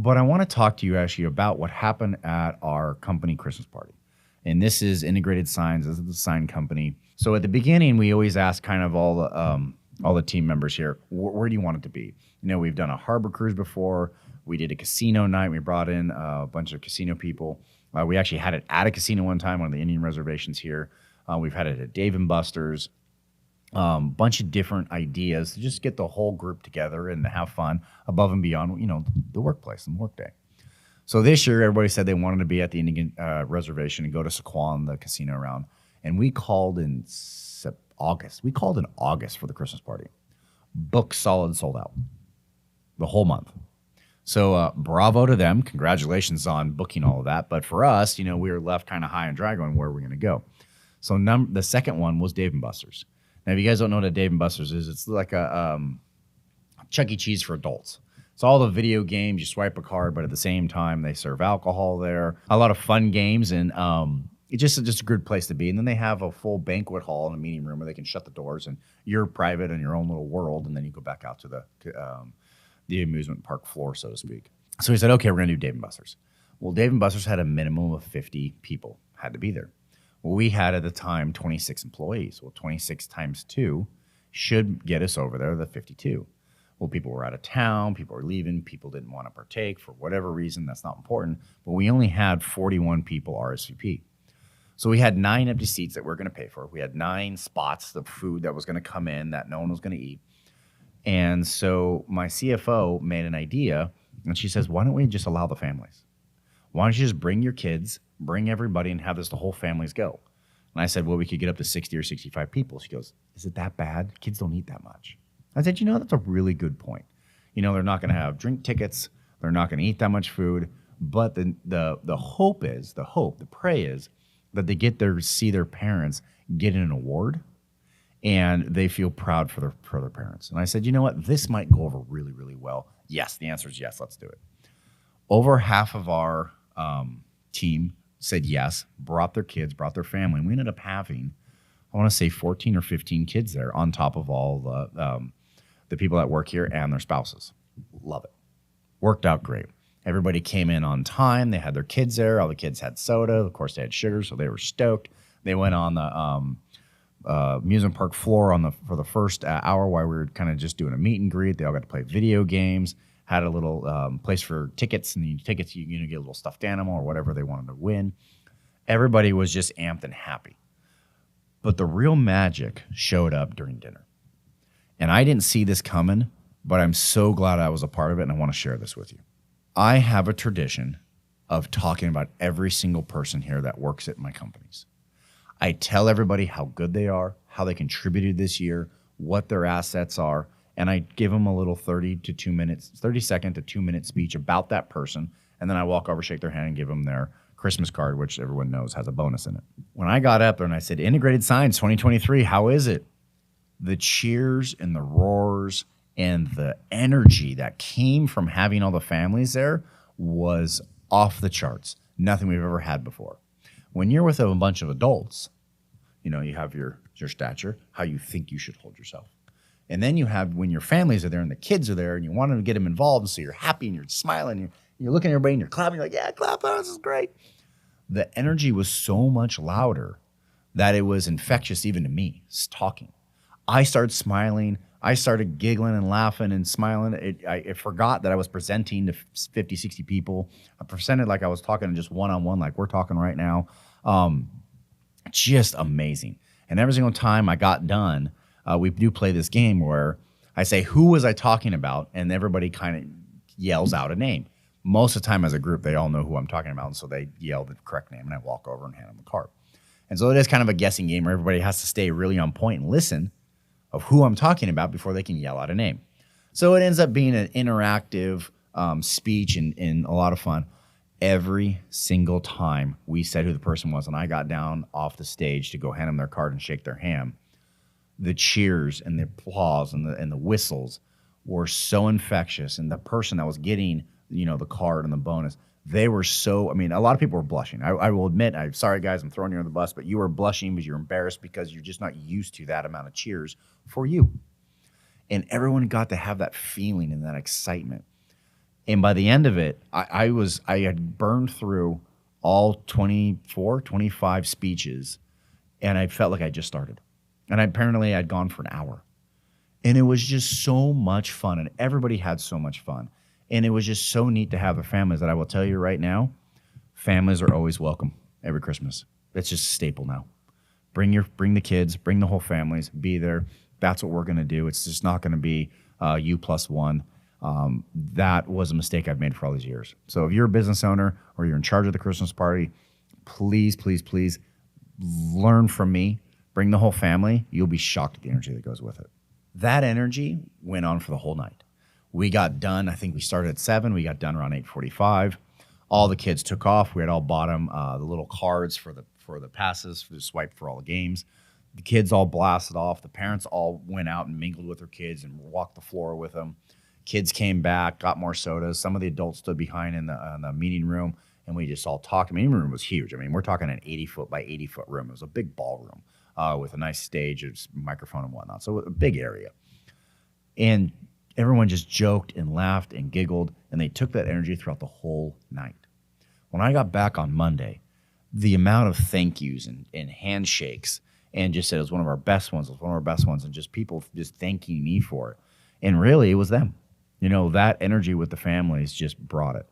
But I want to talk to you actually about what happened at our company Christmas party. And this is Integrated Signs. This is the sign company. So at the beginning, we always ask kind of all the team members here, where do you want it to be? You know, we've done a harbor cruise before. We did a casino night. We brought in a bunch of casino people. We actually had it at a casino one time, one of the Indian reservations here. We've had it at Dave and Buster's. Bunch of different ideas to just get the whole group together and have fun above and beyond, the workplace and workday. So this year, everybody said they wanted to be at the Indian reservation and go to Saquon, the casino round. And we called in August. We called in August for the Christmas party. Booked solid, sold out the whole month. So bravo to them. Congratulations on booking all of that. But for us, we were left kind of high and dry going, where are we going to go? So the second one was Dave and Buster's. Now, if you guys don't know what a Dave & Buster's is, it's like a Chuck E. Cheese for adults. It's all the video games. You swipe a card, but at the same time, they serve alcohol there. A lot of fun games, and it's just a good place to be. And then they have a full banquet hall and a meeting room where they can shut the doors, and you're private in your own little world, and then you go back out to the amusement park floor, so to speak. So we said, okay, we're going to do Dave & Buster's. Well, Dave & Buster's had a minimum of 50 people had to be there. Well, we had at the time 26 employees. Well, 26 times 2 should get us over there to 52. Well, people were out of town. People were leaving. People didn't want to partake for whatever reason. That's not important. But we only had 41 people RSVP. So we had 9 empty seats that we were going to pay for. We had 9 spots of food that was going to come in that no one was going to eat. And so my CFO made an idea, and she says, why don't we just allow the families? Why don't you just bring your kids, bring everybody, and have the whole families go? And I said, well, we could get up to 60 or 65 people. She goes, is it that bad? Kids don't eat that much. I said, that's a really good point. They're not going to have drink tickets. They're not going to eat that much food. But the hope is, the pray is that they get there to see their parents get an award, and they feel proud for their parents. And I said, you know what? This might go over really, really well. Yes, the answer is yes. Let's do it. Over half of our team said yes, brought their kids, brought their family. And we ended up having, I want to say 14 or 15 kids there on top of all the people that work here and their spouses. Love it. Worked out great. Everybody came in on time. They had their kids there. All the kids had soda. Of course, they had sugar, so they were stoked. They went on the amusement park floor for the first hour while we were kind of just doing a meet and greet. They all got to play video games. Had a little place for tickets, and the tickets you get a little stuffed animal or whatever they wanted to win. Everybody was just amped and happy. But the real magic showed up during dinner. And I didn't see this coming, but I'm so glad I was a part of it, and I want to share this with you. I have a tradition of talking about every single person here that works at my companies. I tell everybody how good they are, how they contributed this year, what their assets are, and I give them a little 30 second to 2 minute speech about that person. And then I walk over, shake their hand, and give them their Christmas card, which everyone knows has a bonus in it. When I got up there and I said, Integrated Signs 2023, how is it? The cheers and the roars and the energy that came from having all the families there was off the charts. Nothing we've ever had before. When you're with a bunch of adults, you have your stature, how you think you should hold yourself. And then you have when your families are there and the kids are there and you want to get them involved, so you're happy and you're smiling, and you're looking at everybody and you're clapping, you're like, yeah, clap, this is great. The energy was so much louder that it was infectious even to me talking. I started smiling. I started giggling and laughing and smiling. I forgot that I was presenting to 50, 60 people. I presented like I was talking just one-on-one like we're talking right now. Just amazing. And every single time I got done, we do play this game where I say, who was I talking about? And everybody kind of yells out a name. Most of the time as a group, they all know who I'm talking about. And so they yell the correct name, and I walk over and hand them the card. And so it is kind of a guessing game where everybody has to stay really on point and listen of who I'm talking about before they can yell out a name. So it ends up being an interactive speech and a lot of fun. Every single time we said who the person was, and I got down off the stage to go hand them their card and shake their hand, the cheers and the applause and the whistles were so infectious. And the person that was getting, the card and the bonus, they were so, a lot of people were blushing. I will admit, I'm sorry guys, I'm throwing you on the bus, but you were blushing because you're embarrassed because you're just not used to that amount of cheers for you. And everyone got to have that feeling and that excitement. And by the end of it, I had burned through all 24, 25 speeches, and I felt like I just started. And apparently I'd gone for an hour. And it was just so much fun, and everybody had so much fun. And it was just so neat to have the families that I will tell you right now, families are always welcome every Christmas. It's just a staple now. Bring the kids, bring the whole families, be there. That's what we're going to do. It's just not going to be you plus one. That was a mistake I've made for all these years. So if you're a business owner or you're in charge of the Christmas party, please, please, please learn from me. Bring the whole family. You'll be shocked at the energy that goes with it. That energy went on for the whole night. We got done. I think we started at 7. We got done around 8:45. All the kids took off. We had all bought them the little cards for the passes for the swipe for all the games. The kids all blasted off. The parents all went out and mingled with their kids and walked the floor with them. Kids came back, got more sodas. Some of the adults stood behind in the meeting room, and we just all talked. The meeting room was huge. I mean, we're talking an 80-foot by 80-foot room. It was a big ballroom with a nice stage, and microphone and whatnot. So a big area. And everyone just joked and laughed and giggled, and they took that energy throughout the whole night. When I got back on Monday, the amount of thank yous and handshakes, and just said it was one of our best ones, and just people just thanking me for it. And really, it was them. You know, that energy with the families just brought it.